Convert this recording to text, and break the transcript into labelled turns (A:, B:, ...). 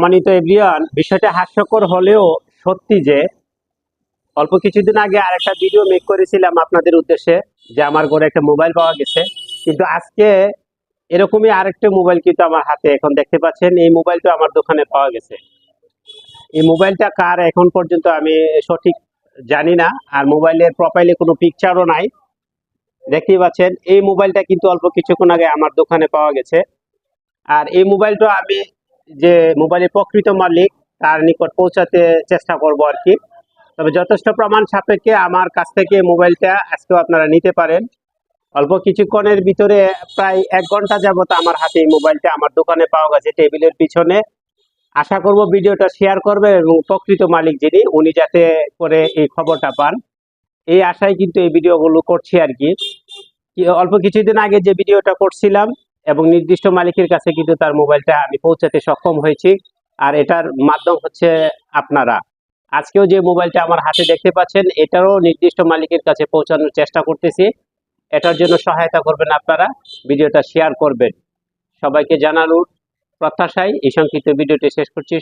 A: সম্মানিত এভরিওয়ান, বিষয়টা হাস্যকর হলেও সত্যি যে অল্প কিছুদিন আগে আরেকটা ভিডিও মেক করেছিলাম আপনাদের উদ্দেশ্যে যে আমার ঘরে একটা মোবাইল পাওয়া গেছে। কিন্তু আজকে এরকমই আরেকটা মোবাইল কিন্তু আমার হাতে এখন দেখতে পাচ্ছেন। এই মোবাইলটা আমার দোকানে পাওয়া গেছে। এই মোবাইলটা কার এখন পর্যন্ত আমি সঠিক জানি না, আর মোবাইলের প্রোফাইলে কোনো পিকচারও নাই। দেখতেই পাচ্ছেন এই মোবাইলটা কিন্তু অল্প কিছুক্ষণ আগে আমার দোকানে পাওয়া গেছে। আর এই মোবাইলটা আমি যে মোবাইলের প্রকৃত মালিক তার নিকট পৌঁছাতে চেষ্টা করব আর কি। তবে যথেষ্ট প্রমাণ সাপেক্ষে আমার কাছ থেকে মোবাইলটা আজকেও আপনারা নিতে পারেন। অল্প কিছুক্ষণের ভিতরে প্রায় 1 ঘন্টা যাবত আমার হাতে এই মোবাইলটা আমার দোকানে পাওয়া গেছে টেবিলের পিছনে। আশা করব ভিডিওটা শেয়ার করবে এবং প্রকৃত মালিক যিনি উনি যাতে করে এই খবরটা পান, এই আশায় কিন্তু এই ভিডিওগুলো করছি আর কি। অল্প কিছুদিন আগে যে ভিডিওটা করছিলাম এবং নির্দিষ্ট মালিকের কাছে কিন্তু তার মোবাইলটা আমি পৌঁছাতে সক্ষম হয়েছি। আর এটার মাধ্যম হচ্ছে আপনারা। আজকেও যে মোবাইলটা আমার হাতে দেখতে পাচ্ছেন এটারও নির্দিষ্ট মালিকের কাছে পৌঁছানোর চেষ্টা করতেছি। এটার জন্য সহায়তা করবেন আপনারা, ভিডিওটা শেয়ার করবেন। সবাইকে জানানোর প্রত্যাশায় এই সংক্ষিপ্ত ভিডিওটি শেষ করছি।